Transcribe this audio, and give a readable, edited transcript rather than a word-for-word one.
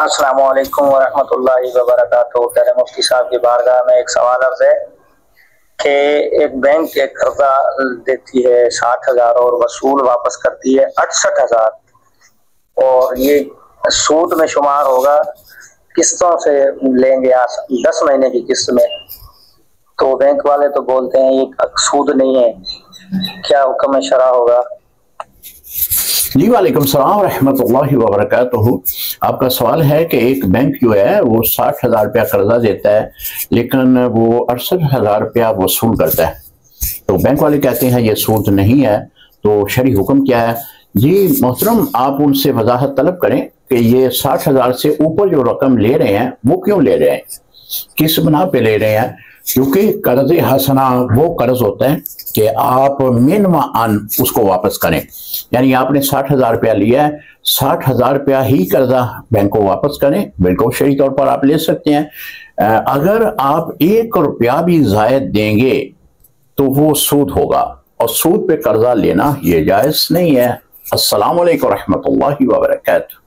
अस्सलाम वालेकुम वरहमतुल्लाहि वबरकातुहू। प्यारे मुफ्ती साहब की बारगाह में एक सवाल अर्ज है कि एक बैंक एक कर्जा देती है 60,000 और वसूल वापस करती है 68,000 और ये सूद में शुमार होगा, किस्तों से लेंगे 10 महीने की किस्त में, तो बैंक वाले तो बोलते हैं ये सूद नहीं है, क्या हुक्म शरअ होगा? जी वालेकुम सलाम रहमतुल्लाहि व बरकातुहू। आपका सवाल है कि एक बैंक जो है वो 60,000 रुपया कर्जा देता है लेकिन वो 68,000 रुपया वसूल करता है, तो बैंक वाले कहते हैं ये सूद नहीं है, तो शरई हुक्म क्या है? जी मोहतरम, आप उनसे वजाहत तलब करें कि ये 60,000 से ऊपर जो रकम ले रहे हैं वो क्यों ले रहे हैं, किस बना पे ले रहे हैं। क्योंकि कर्ज हसना वो कर्ज होता है कि आप मिनिमम अन उसको वापस करें, यानी आपने 60,000 रुपया लिया है, 60,000 रुपया ही कर्जा बैंक को वापस करें, बिल्कुल शरई तौर पर आप ले सकते हैं। अगर आप 1 रुपया भी जायद देंगे तो वो सूद होगा, और सूद पे कर्जा लेना ये जायज नहीं है। अस्सलाम वालेकुम रहमतुल्लाहि व बरकातुहू।